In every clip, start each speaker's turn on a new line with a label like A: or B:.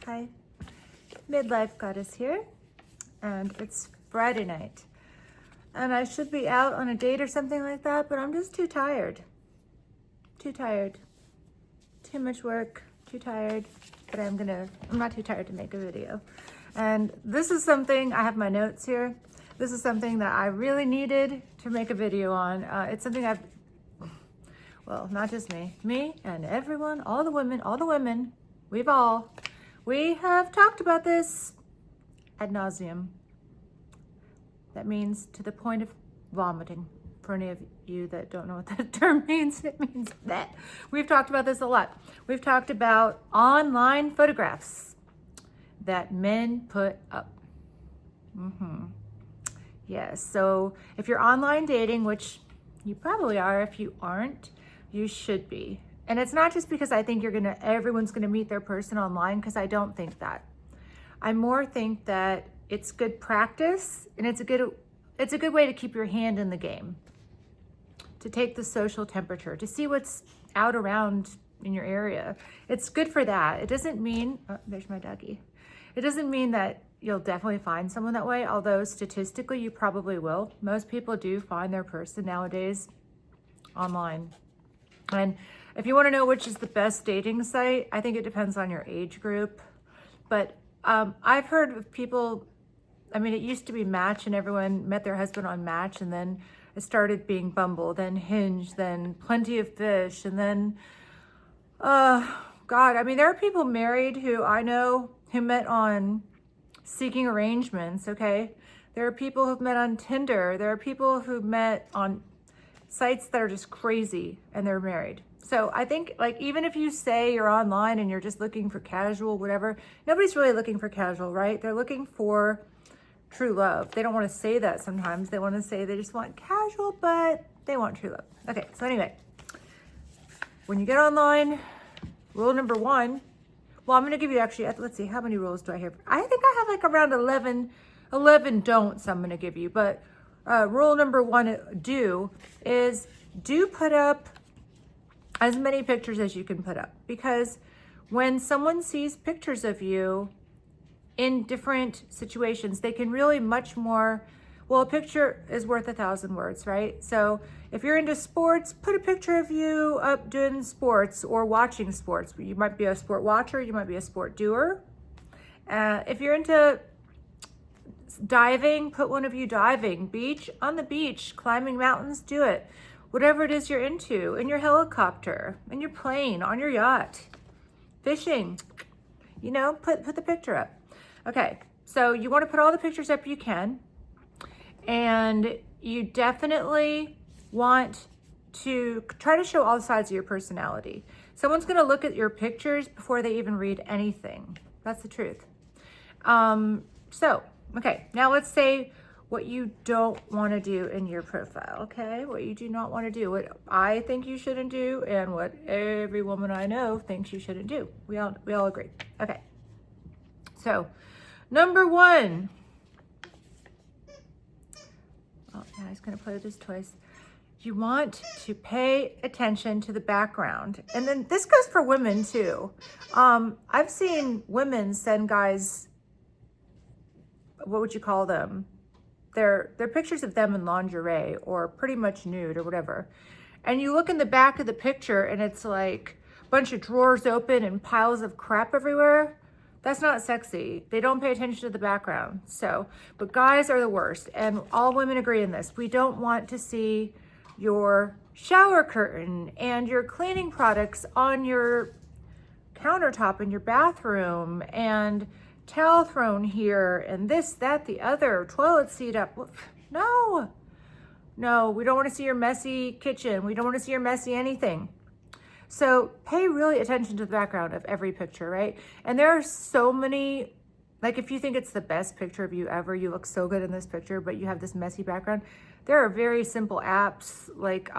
A: Hi, Midlife Goddess here, and it's Friday night. And I should be out on a date or something like that, but I'm just too tired. Too tired. Too much work, too tired, but I'm not too tired to make a video. And this is something, I have my notes here. This is something that I really needed to make a video on. It's something well, not just me and everyone, all the women, we have talked about this ad nauseum. That means to the point of vomiting. For any of you that don't know what that term means, it means that. We've talked about this a lot. We've talked about online photographs that men put up. Yes, so if you're online dating, which you probably are, if you aren't, you should be. And it's not just because I think everyone's gonna meet their person online, because I don't think that. I more think that it's good practice, and it's a good way to keep your hand in the game, to take the social temperature, to see what's out around in your area. It's good for that. It doesn't mean, oh, there's my doggy. It doesn't mean that you'll definitely find someone that way, although statistically you probably will. Most people do find their person nowadays online. And if you want to know which is the best dating site, I think it depends on your age group. But I've heard of people, it used to be Match, and everyone met their husband on Match, and then it started being Bumble, then Hinge, then Plenty of Fish, and then, there are people married who I know who met on Seeking Arrangements, okay? There are people who've met on Tinder. There are people who met on sites that are just crazy, and they're married. So I think, even if you say you're online and you're just looking for casual, whatever, nobody's really looking for casual, right? They're looking for true love. They don't want to say that sometimes. They want to say they just want casual, but they want true love. Okay, so anyway, when you get online, rule number one, well, I'm going to give you let's see, how many rules do I have? I think I have around 11 don'ts I'm going to give you, but rule number one, is put up as many pictures as you can put up, because when someone sees pictures of you in different situations, they can really much more, well, a picture is worth 1,000 words, right? So if you're into sports, put a picture of you up doing sports or watching sports. You might be a sport watcher, you might be a sport doer. If you're into diving, put one of you diving. On the beach, climbing mountains, do it. Whatever it is you're into, in your helicopter, in your plane, on your yacht, fishing, put the picture up. Okay, so you want to put all the pictures up you can, and you definitely want to try to show all sides of your personality. Someone's going to look at your pictures before they even read anything. That's the truth. Okay, now let's say what you don't want to do in your profile, okay? What you do not want to do, what I think you shouldn't do, and what every woman I know thinks you shouldn't do. We all agree. Okay. So, number one. Oh, yeah, he's going to play with his toys. You want to pay attention to the background. And then this goes for women too. I've seen women send guys, what would you call them? They're pictures of them in lingerie or pretty much nude or whatever. And you look in the back of the picture and it's like a bunch of drawers open and piles of crap everywhere. That's not sexy. They don't pay attention to the background. But guys are the worst. And all women agree in this. We don't want to see your shower curtain and your cleaning products on your countertop in your bathroom, and towel thrown here, and this, that, the other, toilet seat up. No, we don't want to see your messy kitchen. We don't want to see your messy anything. So pay really attention to the background of every picture, right? And there are so many, if you think it's the best picture of you ever, you look so good in this picture, but you have this messy background, there are very simple apps like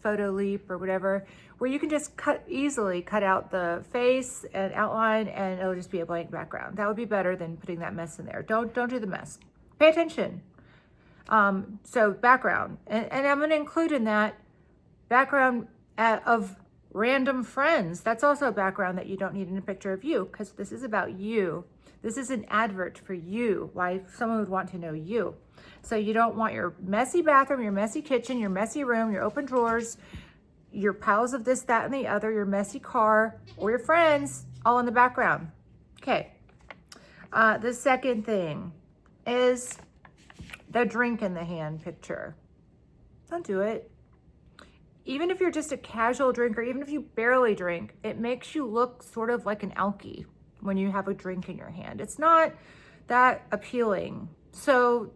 A: Photoleap or whatever, where you can just easily cut out the face and outline, and it'll just be a blank background. That would be better than putting that mess in there. Don't do the mess. Pay attention. So background, and I'm going to include in that background of Random friends. That's also a background that you don't need in a picture of you, because this is about you. This is an advert for you, why someone would want to know you. So you don't want your messy bathroom, your messy kitchen, your messy room, your open drawers, your piles of this, that, and the other, your messy car, or your friends all in the background. Okay. The second thing is the drink in the hand picture. Don't do it. Even if you're just a casual drinker, even if you barely drink, it makes you look sort of like an alkie when you have a drink in your hand. It's not that appealing. So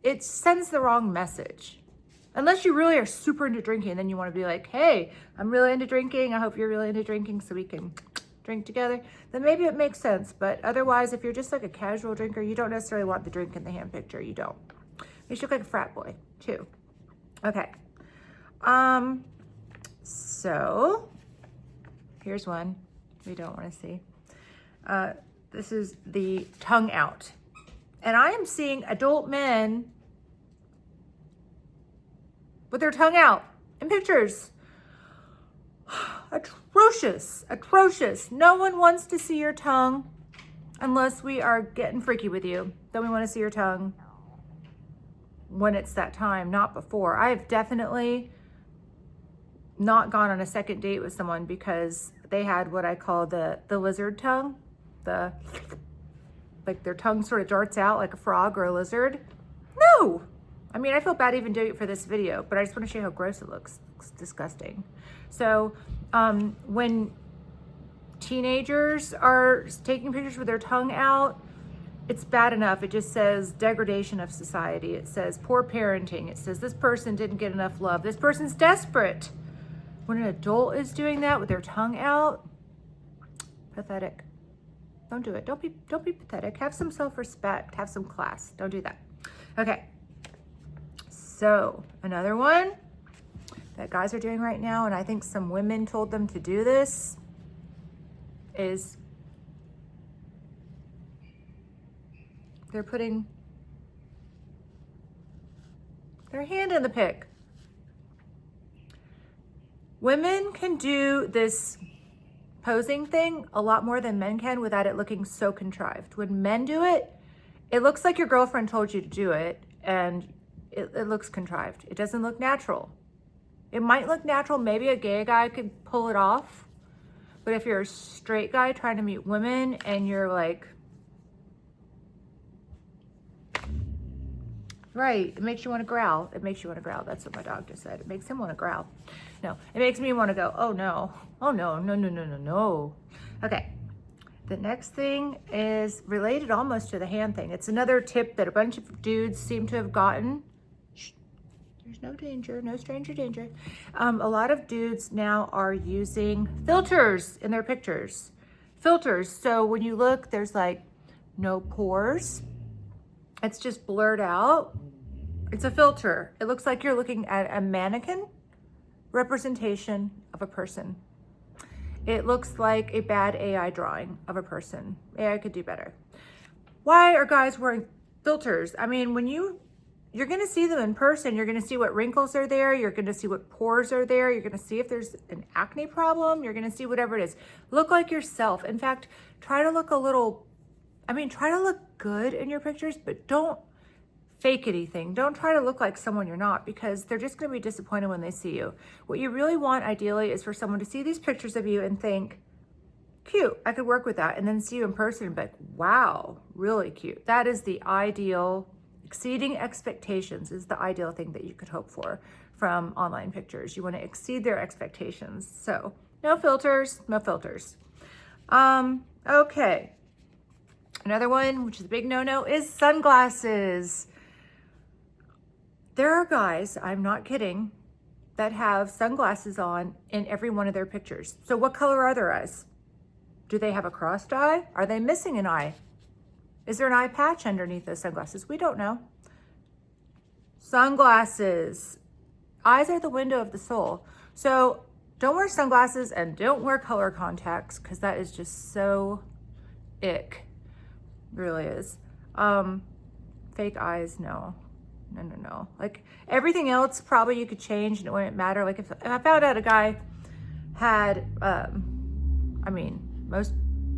A: it sends the wrong message. Unless you really are super into drinking, and then you want to be like, hey, I'm really into drinking. I hope you're really into drinking so we can drink together. Then maybe it makes sense. But otherwise, if you're just like a casual drinker, you don't necessarily want the drink in the hand picture. You don't. You should look like a frat boy too. Okay. So here's one we don't want to see. This is the tongue out. And I am seeing adult men with their tongue out in pictures. Atrocious, atrocious. No one wants to see your tongue unless we are getting freaky with you. Then we want to see your tongue when it's that time, not before. I've definitely not gone on a second date with someone because they had what I call the lizard tongue. Like their tongue sort of darts out like a frog or a lizard. No! I mean, I feel bad even doing it for this video, but I just want to show you how gross it looks. It's disgusting. So when teenagers are taking pictures with their tongue out, it's bad enough. It just says degradation of society. It says poor parenting. It says this person didn't get enough love. This person's desperate. When an adult is doing that with their tongue out, pathetic. Don't do it. Don't be pathetic. Have some self-respect. Have some class. Don't do that. Okay. So another one that guys are doing right now, and I think some women told them to do this, is they're putting their hand in the pic. Women can do this posing thing a lot more than men can without it looking so contrived. When men do it, it looks like your girlfriend told you to do it, and it looks contrived. It doesn't look natural. It might look natural. Maybe a gay guy could pull it off. But if you're a straight guy trying to meet women and you're like, right, it makes you want to growl. It makes you want to growl. That's what my dog just said. It makes him want to growl. No, it makes me want to go, oh no. Oh no, no, no, no, no, no. Okay. The next thing is related almost to the hand thing. It's another tip that a bunch of dudes seem to have gotten. Shh. There's no danger, no stranger danger. A lot of dudes now are using filters in their pictures. Filters. So when you look, there's like no pores. It's just blurred out. It's a filter. It looks like you're looking at a mannequin representation of a person. It looks like a bad AI drawing of a person. AI could do better. Why are guys wearing filters? I mean, when you're gonna see them in person, you're gonna see what wrinkles are there, you're gonna see what pores are there, you're gonna see if there's an acne problem, you're gonna see whatever it is. Look like yourself. In fact, try to look try to look good in your pictures, but don't fake anything. Don't try to look like someone you're not, because they're just going to be disappointed when they see you. What you really want ideally is for someone to see these pictures of you and think, cute, I could work with that, and then see you in person and be like, wow, really cute. That is the ideal. Exceeding expectations is the ideal thing that you could hope for from online pictures. You want to exceed their expectations. So no filters, no filters. Okay. Another one, which is a big no-no, is sunglasses. There are guys, I'm not kidding, that have sunglasses on in every one of their pictures. So what color are their eyes? Do they have a crossed eye? Are they missing an eye? Is there an eye patch underneath those sunglasses? We don't know. Sunglasses. Eyes are the window of the soul. So don't wear sunglasses and don't wear color contacts, because that is just so ick. It really is. Fake eyes, no. No. Like everything else, probably you could change and it wouldn't matter. Like if I found out a guy had, I mean,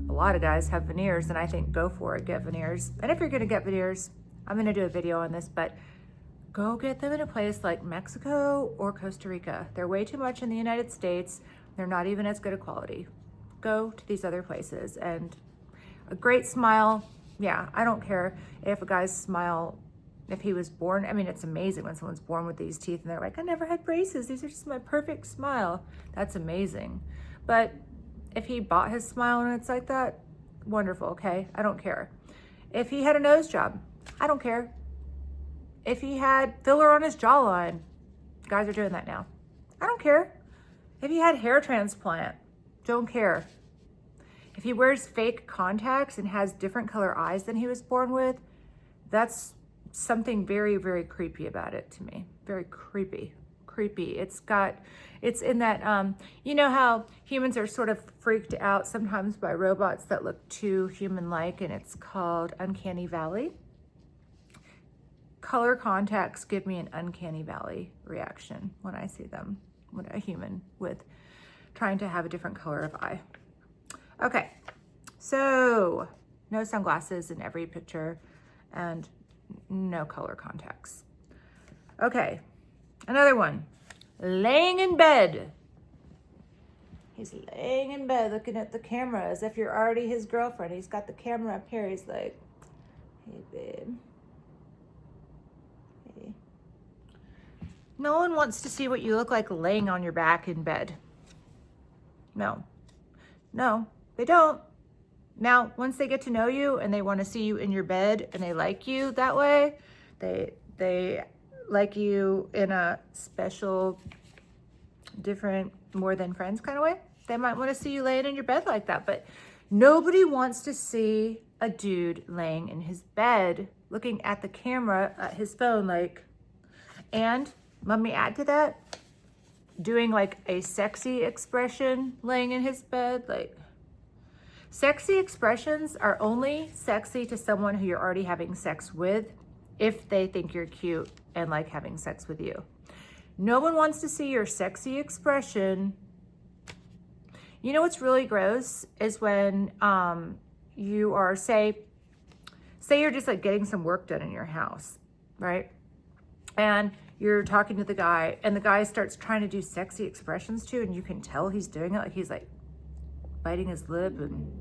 A: a lot of guys have veneers, and I think go for it, get veneers. And if you're gonna get veneers, I'm gonna do a video on this, but go get them in a place like Mexico or Costa Rica. They're way too much in the United States. They're not even as good a quality. Go to these other places. And a great smile, yeah, I don't care if a guy's smile, if he was born, I mean, it's amazing when someone's born with these teeth and they're like, I never had braces. These are just my perfect smile. That's amazing. But if he bought his smile and it's like that, wonderful, okay? I don't care. If he had a nose job, I don't care. If he had filler on his jawline, guys are doing that now. I don't care. If he had hair transplant, don't care. If he wears fake contacts and has different color eyes than he was born with, that's something very, very creepy about it to me. Very creepy. It's in that, you know how humans are sort of freaked out sometimes by robots that look too human-like, and it's called uncanny valley. Color contacts give me an uncanny valley reaction when I see them, when a human with trying to have a different color of eye. Okay, so no sunglasses in every picture and no color contacts. Okay, another one, laying in bed. He's laying in bed looking at the camera as if you're already his girlfriend. He's got the camera up here. He's like, hey, babe. Hey. No one wants to see what you look like laying on your back in bed. No, they don't. Now, once they get to know you and they want to see you in your bed and they like you that way, they like you in a special, different, more than friends kind of way, they might want to see you laying in your bed like that. But nobody wants to see a dude laying in his bed, looking at the camera, at his phone, like, and let me add to that, doing like a sexy expression laying in his bed. Like, sexy expressions are only sexy to someone who you're already having sex with if they think you're cute and like having sex with you. No one wants to see your sexy expression. You know what's really gross is when you are, say you're just like getting some work done in your house, right? And you're talking to the guy and the guy starts trying to do sexy expressions too, and you can tell he's doing it, like he's like biting his lip and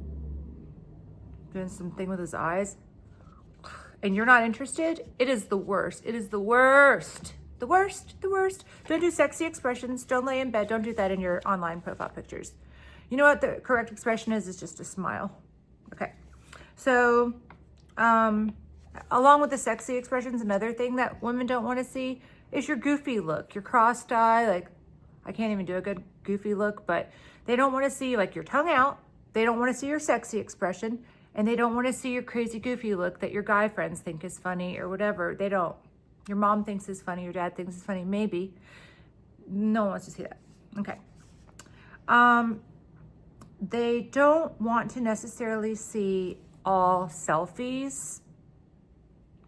A: doing something with his eyes, and you're not interested. It is the worst. It is the worst. The worst. Don't do sexy expressions. Don't lay in bed. Don't do that in your online profile pictures. You know what the correct expression is? It's just a smile. Okay. So, along with the sexy expressions, another thing that women don't want to see is your goofy look, your crossed eye. Like, I can't even do a good goofy look, but they don't want to see like your tongue out. They don't want to see your sexy expression, and they don't want to see your crazy goofy look that your guy friends think is funny or whatever. They don't. Your mom thinks is funny, your dad thinks is funny, maybe. No one wants to see that. Okay. They don't want to necessarily see all selfies.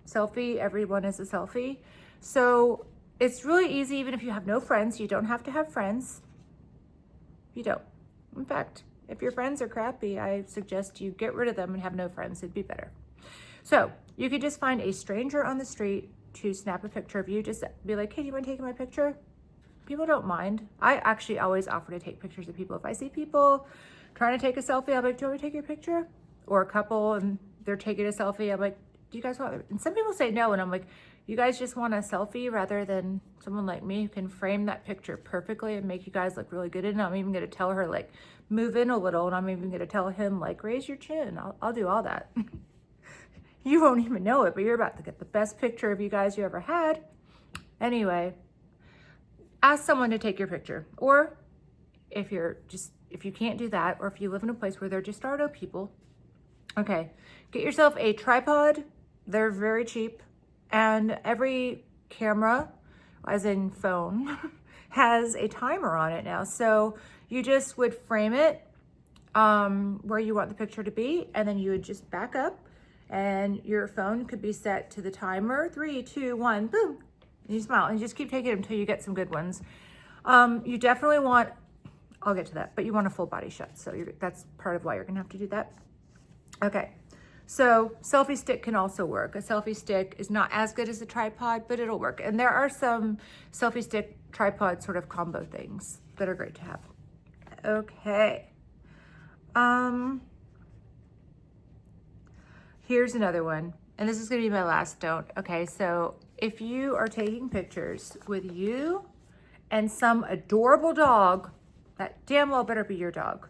A: Selfie, everyone is a selfie. So it's really easy, even if you have no friends. You don't have to have friends. You don't. In fact, if your friends are crappy, I suggest you get rid of them and have no friends. It'd be better. So you could just find a stranger on the street to snap a picture of you. Just be like, hey, do you mind taking my picture? People don't mind. I actually always offer to take pictures of people. If I see people trying to take a selfie, I'll be like, do you want me to take your picture? Or a couple and they're taking a selfie, I'm like, do you guys want, and some people say no, and I'm like, you guys just want a selfie rather than someone like me who can frame that picture perfectly and make you guys look really good in it. I'm even gonna tell her like, move in a little, and I'm even gonna tell him like, raise your chin. I'll do all that. You won't even know it, but you're about to get the best picture of you guys you ever had. Anyway, ask someone to take your picture. Or if you can't do that, or if you live in a place where there just are no people, okay, get yourself a tripod. They're very cheap. And every camera, as in phone, has a timer on it now. So you just would frame it where you want the picture to be, and then you would just back up, and your phone could be set to the timer, 3, 2, 1, boom. And you smile, and you just keep taking them until you get some good ones. You definitely want I'll get to that, but you want a full body shot. So that's part of why you're gonna have to do that. Okay, so selfie stick can also work. A selfie stick is not as good as a tripod, but it'll work. And there are some selfie stick tripod sort of combo things that are great to have. Okay. Here's another one, and this is gonna be my last don't. Okay, so if you are taking pictures with you and some adorable dog, that damn well better be your dog,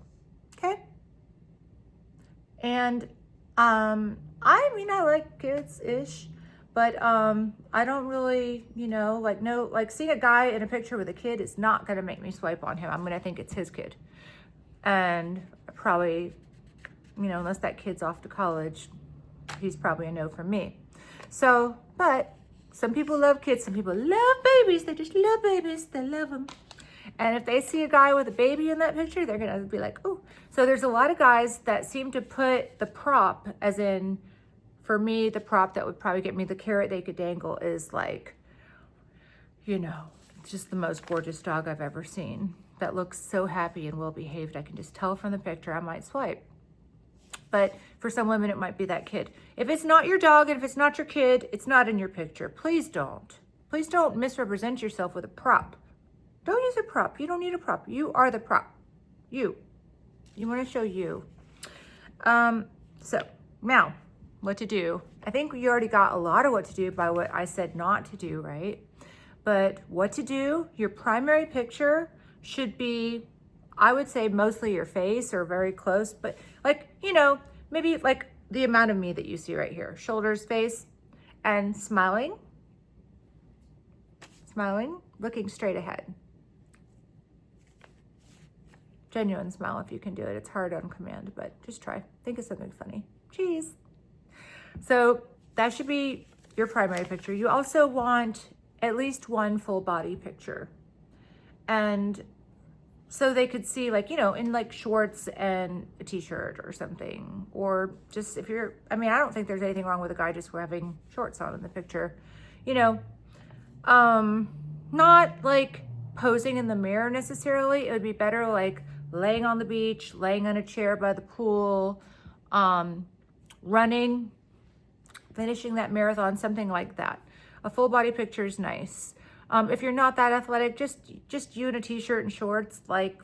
A: okay? And I mean, I like kids-ish, but I don't really, you know, like seeing a guy in a picture with a kid is not gonna make me swipe on him. I'm gonna think it's his kid. And probably, you know, unless that kid's off to college, he's probably a no from me. So, but some people love kids, some people love babies. They just love babies, they love them. And if they see a guy with a baby in that picture, they're gonna be like, oh. So there's a lot of guys that seem to put the prop, as in, for me, the prop that would probably get me the carrot they could dangle is like, you know, just the most gorgeous dog I've ever seen that looks so happy and well-behaved. I can just tell from the picture, I might swipe. But for some women, it might be that kid. If it's not your dog and if it's not your kid, it's not in your picture. Please don't. Please don't misrepresent yourself with a prop. Don't use a prop. You don't need a prop. You are the prop. You want to show you. So now, what to do? I think you already got a lot of what to do by what I said not to do, right? But what to do, your primary picture should be, I would say, mostly your face or very close, but like, you know, maybe like the amount of me that you see right here, shoulders, face, and smiling, looking straight ahead. Genuine smile if you can do it. It's hard on command, but just try. Think of something funny. Cheese. So that should be your primary picture. You also want at least one full body picture. And so they could see, like, you know, in like shorts and a t-shirt or something, or just if you're, I mean, I don't think there's anything wrong with a guy just having shorts on in the picture, you know, not like posing in the mirror necessarily. It would be better like laying on the beach, laying on a chair by the pool, running, finishing that marathon, something like that. A full body picture is nice. If you're not that athletic, just you in a t-shirt and shorts, like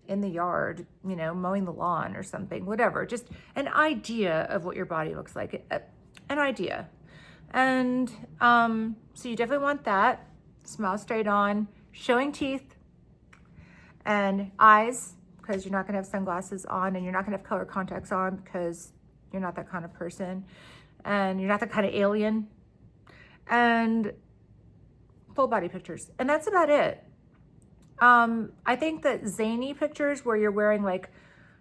A: in the yard, you know, mowing the lawn or something, whatever. Just an idea of what your body looks like, an idea. And so you definitely want that. Smile straight on, showing teeth and eyes, because you're not gonna have sunglasses on and you're not gonna have color contacts on because you're not that kind of person and you're not that kind of alien. And full body pictures. And that's about it. I think that zany pictures where you're wearing like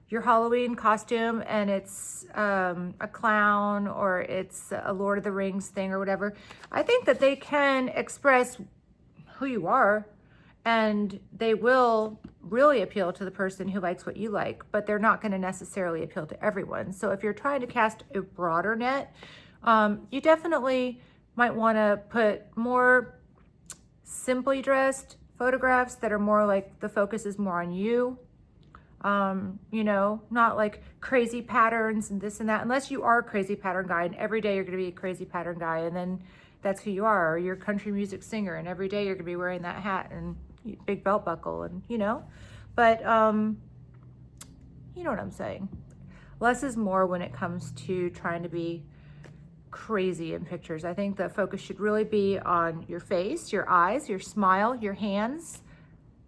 A: your Halloween costume and it's a clown or it's a Lord of the Rings thing or whatever, I think that they can express who you are and they will really appeal to the person who likes what you like, but they're not going to necessarily appeal to everyone. So if you're trying to cast a broader net, you definitely might want to put more simply dressed photographs that are more like the focus is more on you. You know, not like crazy patterns and this and that, unless you are a crazy pattern guy and every day you're going to be a crazy pattern guy and then that's who you are, or you're a country music singer and every day you're going to be wearing that hat and big belt buckle and, you know, but you know what I'm saying. Less is more when it comes to trying to be crazy in pictures. I think the focus should really be on your face, your eyes, your smile, your hands,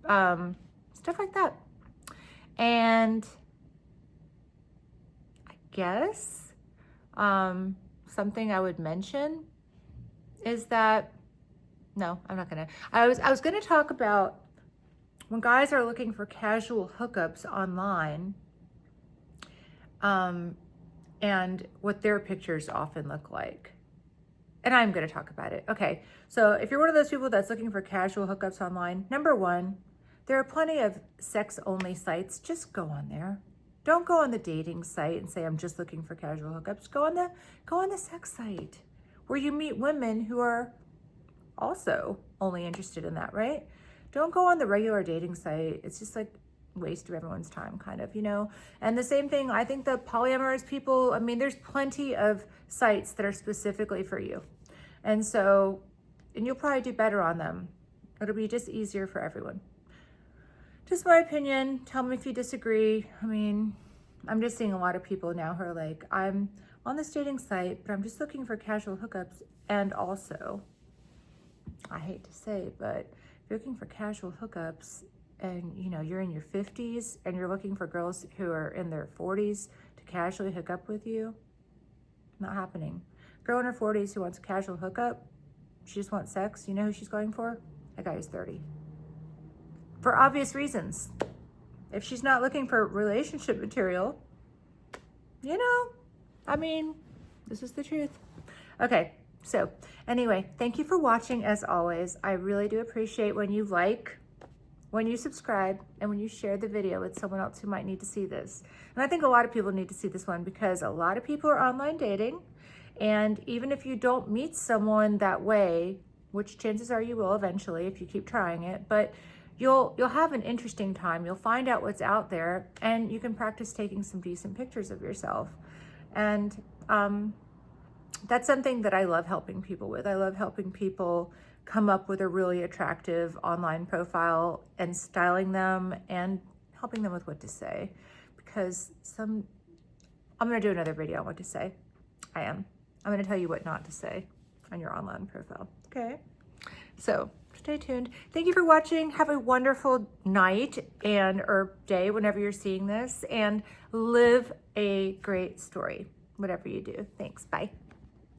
A: stuff like that. And I guess something I would mention is that, no, I'm not gonna. I was gonna talk about when guys are looking for casual hookups online, and what their pictures often look like. And I'm gonna talk about it. Okay, so if you're one of those people that's looking for casual hookups online, number one, there are plenty of sex-only sites. Just go on there. Don't go on the dating site and say, I'm just looking for casual hookups. Go on the sex site where you meet women who are also only interested in that, right? Don't go on the regular dating site. It's just like, waste of everyone's time, kind of, you know? And the same thing, I think the polyamorous people, I mean, there's plenty of sites that are specifically for you. And so, and you'll probably do better on them. It'll be just easier for everyone. Just my opinion. Tell me if you disagree. I mean, I'm just seeing a lot of people now who are like, I'm on this dating site, but I'm just looking for casual hookups. And also, I hate to say, but if you're looking for casual hookups and, you know, you're in your 50s and you're looking for girls who are in their 40s to casually hook up with you, not happening. Girl in her 40s who wants a casual hookup, she just wants sex. You know who she's going for? A guy who's 30. For obvious reasons. If she's not looking for relationship material, you know, I mean, this is the truth. Okay, so anyway, thank you for watching as always. I really do appreciate when you like, when you subscribe, and when you share the video with someone else who might need to see this. And I think a lot of people need to see this one because a lot of people are online dating. And even if you don't meet someone that way, which chances are you will eventually if you keep trying it, but you'll have an interesting time. You'll find out what's out there and you can practice taking some decent pictures of yourself. And that's something that I love helping people with. I love helping people come up with a really attractive online profile and styling them and helping them with what to say. Because I'm gonna do another video on what to say. I'm gonna tell you what not to say on your online profile, okay? So stay tuned. Thank you for watching. Have a wonderful night or day whenever you're seeing this, and live a great story, whatever you do. Thanks, bye.